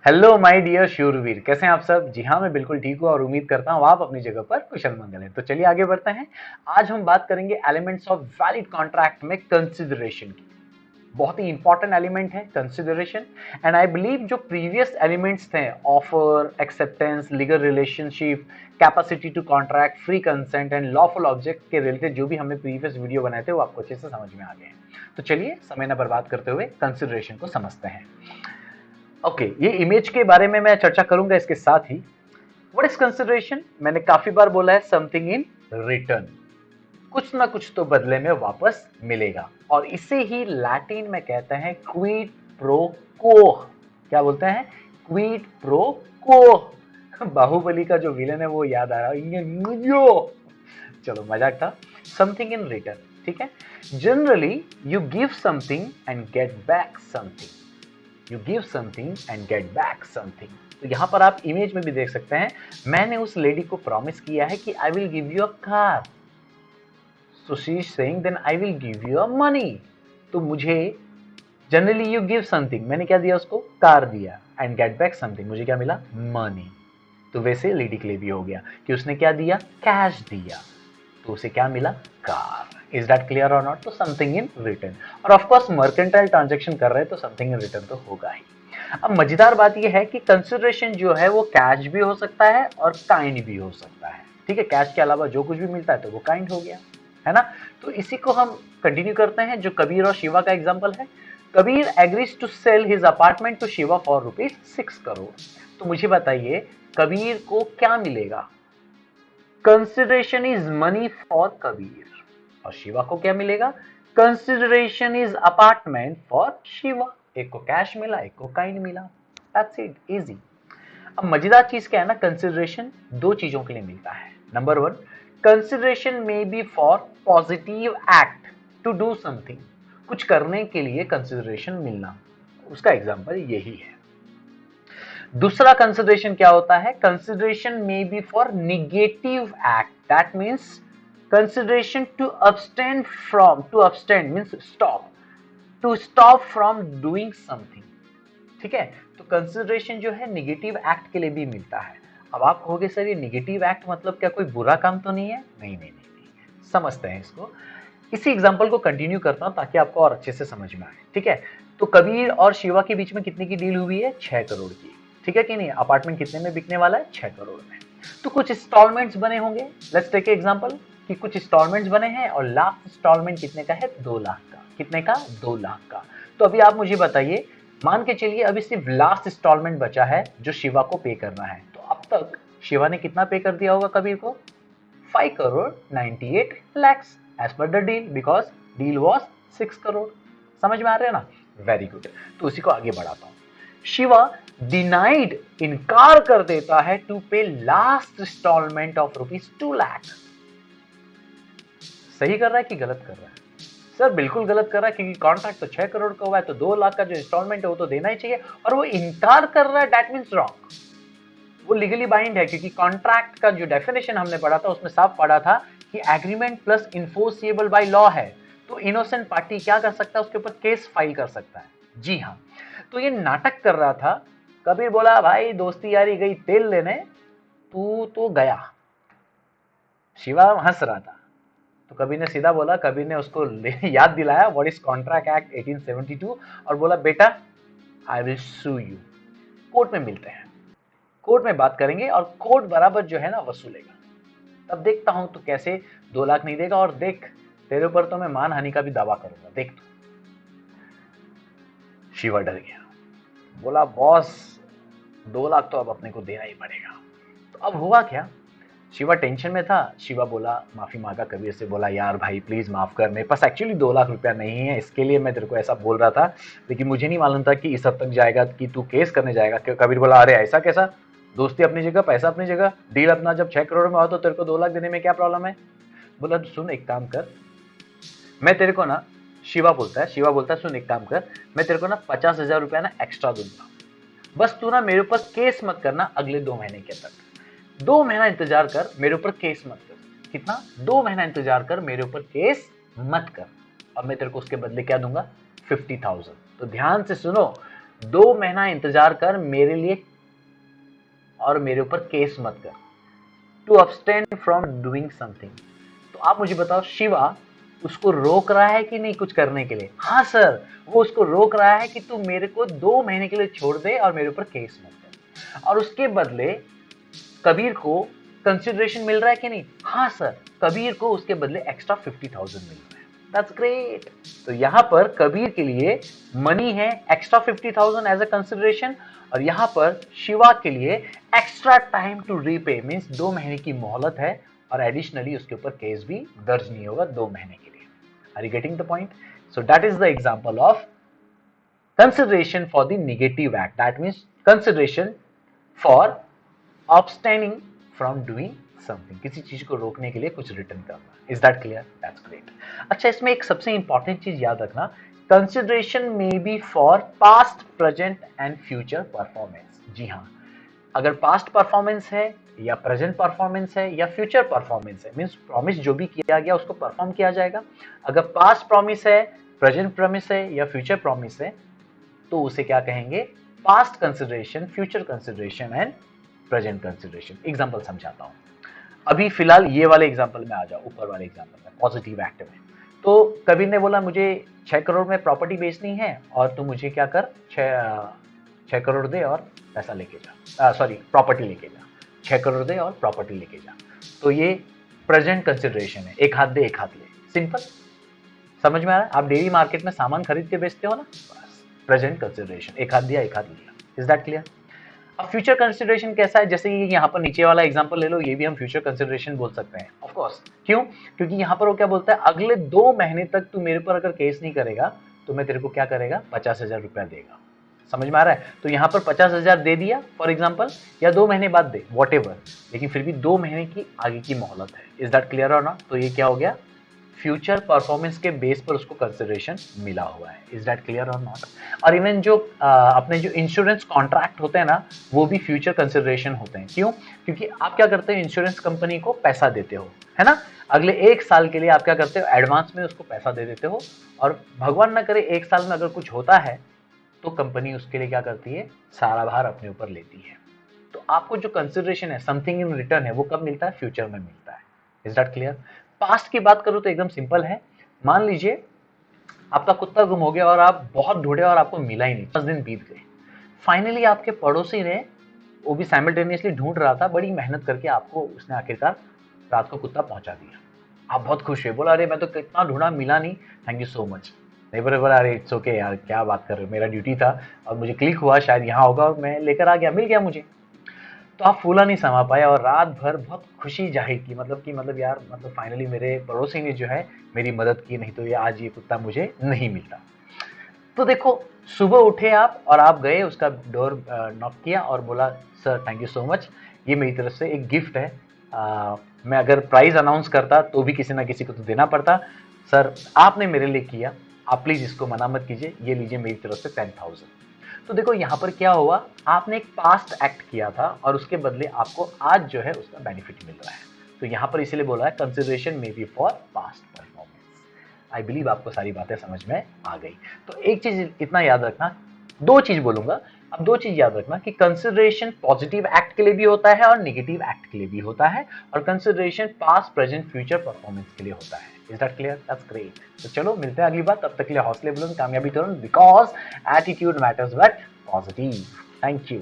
Hello my dear शूरवीर, कैसे हैं आप सब। जी हाँ, मैं बिल्कुल ठीक हूँ और उम्मीद करता हूँ आप अपनी जगह पर कुशल मंगल हैं। तो चलिए आगे बढ़ते हैं। आज हम बात करेंगे एलिमेंट्स ऑफ वैलिड कॉन्ट्रैक्ट में कंसिडरेशन की। बहुत ही इंपॉर्टेंट एलिमेंट है कंसिडरेशन। एंड आई बिलीव जो प्रीवियस एलिमेंट्स थे, offer, acceptance, legal relationship, capacity to contract, free consent and lawful object के रिलेटेड जो भी हमने प्रीवियस वीडियो बनाए थे वो आपको अच्छे से समझ में आ गए हैं। तो चलिए समय न बर्बाद करते हुए कंसिडरेशन को समझते हैं। ओके, ये इमेज के बारे में मैं चर्चा करूंगा इसके साथ ही। What is consideration? मैंने काफी बार बोला है, समथिंग इन रिटर्न, कुछ ना कुछ तो बदले में वापस मिलेगा। और इसे ही लैटिन में कहते हैं क्विड प्रो को। क्या बोलते हैं? क्विड प्रो को। बाहुबली का जो विलन है वो याद आ रहा है। चलो मजाक था। समथिंग इन रिटर्न, ठीक है। Generally you give something and get back something. You give something and get back something. तो यहां पर आप इमेज में भी देख सकते हैं, मैंने उस लेडी को प्रॉमिस किया है कि I will give you a car, so she is saying then I will give you a money. तो मुझे जनरली यू गिव समथिंग, मैंने क्या दिया उसको? कार दिया। एंड गेट बैक समथिंग, मुझे क्या मिला? मनी। तो वैसे लेडी के लिए भी हो गया कि उसने क्या दिया? कैश दिया, तो उसे क्या मिला? कार। इज दैट क्लियर और नॉट? तो समथिंग इन रिटर्न। और ऑफ कोर्स मर्केंटाइल ट्रांजैक्शन कर रहे हैं तो समथिंग इन रिटर्न तो होगा ही। अब मजेदार बात यह है कि कंसिडरेशन जो है वो कैश भी हो सकता है और काइंड भी हो सकता है। ठीक है, कैश के अलावा जो कुछ भी मिलता है तो वो काइंड हो गया, है ना। तो इसी को हम कंटिन्यू करते हैं, जो कबीर और शिवा का एग्जांपल है। Kabir agrees to sell his apartment to Shiva for ₹6 crore. तो मुझे बताइए, कबीर को क्या मिलेगा? Consideration is money for Kabir. और शिवा को क्या मिलेगा? Consideration is apartment for Shiva. एक को कैश मिला, एक को काइंड मिला। That's it, easy. अब मजेदार चीज क्या है ना, कंसिडरेशन दो चीजों के लिए मिलता है। Number one, consideration may be for positive act, to do something. कुछ करने के लिए कंसिडरेशन मिलना, उसका एग्जांपल यही है। दूसरा कंसिडरेशन क्या होता है? Consideration may be for negative act, that means consideration to abstain from, to abstain means stop, to stop from doing something. ठीक है, तो कंसिडरेशन जो है निगेटिव एक्ट के लिए भी मिलता है। अब आप कहोगे सर ये निगेटिव एक्ट मतलब क्या कोई बुरा काम तो नहीं है? नहीं नहीं नहीं, नहीं। समझते हैं इसको। इसी एग्जांपल को कंटिन्यू करता हूं ताकि आपको और अच्छे से समझ में आए। ठीक है, तो कबीर और शिवा के बीच में कितने की डील हुई है? 6 करोड़ की। ठीक है कि नहीं? अपार्टमेंट कितने में बिकने वाला है? 6 करोड़ में। तो कुछ इंस्टॉलमेंट्स बने होंगे। लेट्स टेक एग्जांपल कि कुछ इंस्टॉलमेंट्स बने हैं और लास्ट इंस्टॉलमेंट कितने का है? 2 लाख का। कितने का? 2 लाख का। तो अभी आप मुझे बताइए, मान के चलिए अभी सिर्फ लास्ट इंस्टॉलमेंट बचा है जो शिवा को पे करना है। तो अब तक शिवा ने कितना पे कर दिया होगा कबीर को? 5 crore 98 lakhs as per the deal, because deal was 6 crore. समझ में आ रहा है ना? Very good. तो उसी को आगे बढ़ाता हूं। शिवा डिनाइड, इनकार कर देता है टू पे लास्ट इंस्टॉलमेंट ऑफ ₹2 लाख। सही कर रहा है कि गलत कर रहा है? सर बिल्कुल गलत कर रहा है, क्योंकि कॉन्ट्रैक्ट तो 6 करोड़ का हुआ है, तो 2 लाख का जो इंस्टॉलमेंट है वो तो देना ही चाहिए। और वो इनकार कर रहा है, दैट मीन्स रॉन्ग। वो लीगली बाइंड है, क्योंकि कॉन्ट्रैक्ट का जो डेफिनेशन हमने पढ़ा था उसमें साफ पढ़ा था कि agreement plus enforceable by law है। तो इनोसेंट पार्टी क्या कर सकता है? उसके ऊपर केस फाइल कर सकता है। जी हाँ, तो ये नाटक कर रहा था। कबीर बोला भाई दोस्ती यारी गई तेल लेने, तू तो गया। शिवा हंस रहा था। तो कबीर ने सीधा बोला, कबीर ने उसको याद दिलाया व्हाट इज कॉन्ट्रैक्ट एक्ट 1872 और बोला बेटा I will sue you. Court में मिलते हैं, कोर्ट में बात करेंगे और कोर्ट बराबर जो है ना वसूलेगा। तब देखता हूं तो कैसे 2 लाख नहीं देगा, और देख तेरे ऊपर तो मैं मानहानि का भी दावा करूंगा, देख तू। शिवा डर गया, बोला बॉस 2 लाख तो अब अपने को देना ही पड़ेगा। तो अब हुआ क्या? शिवा टेंशन में था। शिवा बोला, माफी मांगा कबीर से, बोला यार भाई प्लीज माफ कर, मेरे पास एक्चुअली 2 लाख रुपया नहीं है, इसके लिए मैं तेरे को ऐसा बोल रहा था, लेकिन मुझे नहीं मालूम था कि इस हद तक जाएगा कि तू केस करने जाएगा। कबीर बोला अरे ऐसा कैसा, दोस्ती अपनी जगह, पैसा अपनी जगह, डील अपना, जब 6 करोड़ में हो तो तेरे को 2 लाख देने में क्या प्रॉब्लम है? बोला सुन एक काम कर, मैं तेरे को ना, शिवा बोलता है सुन एक काम कर, मैं तेरे को ना 50,000 रुपया ना एक्स्ट्रा दूंगा, बस तू ना मेरे ऊपर केस मत करना अगले 2 महीने के तक। 2 महीना इंतजार कर, मेरे ऊपर केस मत कर। कितना? 2 महीना इंतजार कर, मेरे ऊपर केस मत कर। अब मैं तेरे को उसके बदले क्या दूंगा? 50,000। तो ध्यान से सुनो, 2 महीना इंतजार कर मेरे लिए और मेरे ऊपर केस मत कर। To abstain from doing something. तो आप मुझे बताओ, शिवा उसको रोक रहा है कि नहीं कुछ करने के लिए? हाँ सर, वो उसको रोक रहा है कि तू मेरे को 2 महीने के लिए छोड़ दे और मेरे ऊपर केस मत कर। और उसके बदले कबीर को कंसिडरेशन मिल रहा है कि नहीं? हाँ सर, कबीर को उसके बदले एक्स्ट्रा 50,000 मिल रहा है। That's great. तो यहां पर कबीर के लिए मनी है एक्स्ट्रा 50,000 एज अ कंसिडरेशन, और यहां पर शिवा के लिए extra time to repay means 2 महीने की मोहलत है, और एडिशनली उसके ऊपर केस भी दर्ज नहीं होगा 2 महीने के लिए। Are you getting the point? So that is the example of consideration for the negative act. That means consideration for abstaining from doing something, किसी चीज को रोकने के लिए कुछ रिटर्न करना। Is that clear? That's great. अच्छा, इसमें एक सबसे इंपॉर्टेंट चीज याद रखना, consideration may be for past, present and future performance. जी हाँ, अगर पास्ट परफॉर्मेंस है या प्रेजेंट परफॉर्मेंस है या फ्यूचर परफॉर्मेंस है, मीन्स प्रॉमिस जो भी किया गया उसको परफॉर्म किया जाएगा। अगर पास्ट प्रॉमिस है, प्रेजेंट प्रॉमिस है या फ्यूचर प्रॉमिस है, तो उसे क्या कहेंगे? Past consideration, future consideration and present consideration. Example समझाता हूं। अभी फिलहाल ये वाले एग्जांपल में आ जाओ, ऊपर वाले एग्जांपल में, पॉजिटिव एक्ट में। तो कबीर ने बोला मुझे 6 करोड़ में प्रॉपर्टी बेचनी है और तू मुझे क्या कर, 6 करोड़ दे और पैसा लेके जा, सॉरी प्रॉपर्टी लेके जा। 6 करोड़ दे और प्रॉपर्टी लेके जा। तो ये प्रेजेंट कंसिडरेशन है, एक हाथ दे एक हाथ ले। सिंपल, समझ में आ रहा है? आप डेली मार्केट में सामान खरीद के बेचते हो ना, प्रेजेंट कंसिडरेशन, एक हाथ दिया एक हाथ लिया। Is that clear? अब फ्यूचर कंसिडरेशन कैसा है? जैसे ये यहाँ पर नीचे वाला एग्जांपल ले लो, ये भी हम फ्यूचर कंसिडरेशन बोल सकते हैं ऑफ कोर्स। क्यों? क्योंकि यहाँ पर वो क्या बोलता है, अगले 2 महीने तक तू मेरे पर अगर केस नहीं करेगा तो मैं तेरे को क्या करेगा, 50,000 रुपया देगा। समझ में आ रहा है? तो यहाँ पर 50,000 दे दिया फॉर एग्जाम्पल, या 2 महीने बाद दे, वॉट एवर, लेकिन फिर भी 2 महीने की आगे की मोहलत है। इज दैट क्लियर और नॉट? तो ये क्या हो गया, फ्यूचर परफॉर्मेंस के बेस पर उसको कंसिडरेशन मिला हुआ है। इज दैट क्लियर और नॉट? और इवन जो अपने जो इंश्योरेंस कॉन्ट्रैक्ट होते हैं ना, वो भी फ्यूचर कंसिडरेशन होते हैं। क्यों? क्योंकि आप क्या करते हैं, इंश्योरेंस कंपनी को पैसा देते हो, है ना? अगले 1 साल के लिए आप क्या करते हो, एडवांस में उसको पैसा दे देते हो, और भगवान ना करे 1 साल में अगर कुछ होता है तो कंपनी उसके लिए क्या करती है, सारा भार अपने ऊपर लेती है। तो आपको जो कंसिडरेशन है, समथिंग इन रिटर्न है, वो कब मिलता है, फ्यूचर में मिलता है। Is that clear? पास्ट की बात करूं तो एकदम सिंपल है। मान लीजिए आपका कुत्ता गुम हो गया और आप बहुत ढूंढे और आपको मिला ही नहीं, 10 दिन बीत गए। फाइनली आपके पड़ोसी ने, वो भी साइमल्टेनियसली ढूंढ रहा था, बड़ी मेहनत करके आपको उसने आखिरकार रात को कुत्ता पहुंचा दिया। आप बहुत खुश हुए, बोला अरे मैं तो कितना ढूंढा मिला नहीं, thank you so much. Neighbour बोला अरे इट्स ओके यार, क्या बात कर रहे हो, मेरा ड्यूटी था और मुझे क्लिक हुआ शायद यहाँ होगा और मैं लेकर आ गया, मिल गया मुझे। तो आप फूला नहीं समा पाए और रात भर बहुत खुशी जाहिर की, मतलब यार, मतलब फाइनली मेरे पड़ोसी ने जो है मेरी मदद की, नहीं तो ये आज ये कुत्ता मुझे नहीं मिलता। तो देखो, सुबह उठे आप और आप गए, उसका डोर नॉक किया और बोला sir thank you so much, ये मेरी तरफ से एक गिफ्ट है। मैं अगर प्राइस अनाउंस करता तो भी किसी ना किसी को तो देना पड़ता, सर आपने मेरे लिए किया, आप प्लीज इसको मना मत कीजिए, ये लीजिए मेरी तरफ से 10,000। तो देखो यहाँ पर क्या हुआ, आपने एक पास्ट एक्ट किया था और उसके बदले आपको आज जो है उसका बेनिफिट मिल रहा है। तो यहाँ पर इसीलिए बोला है consideration may be for past performance. I believe आपको सारी बातें समझ में आ गई। तो एक चीज इतना याद रखना, 2 चीज बोलूंगा, अब 2 चीज याद रखना कि कंसिडरेशन पॉजिटिव एक्ट के लिए भी होता है और नेगेटिव एक्ट के लिए भी होता है, और consideration past present future performance के लिए होता है। Is that clear? That's great. तो चलो मिलते हैं अगली बार, तब तक के लिए हौसले बुलंद, कामयाबी तुरंत, because attitude matters but positive. Thank you.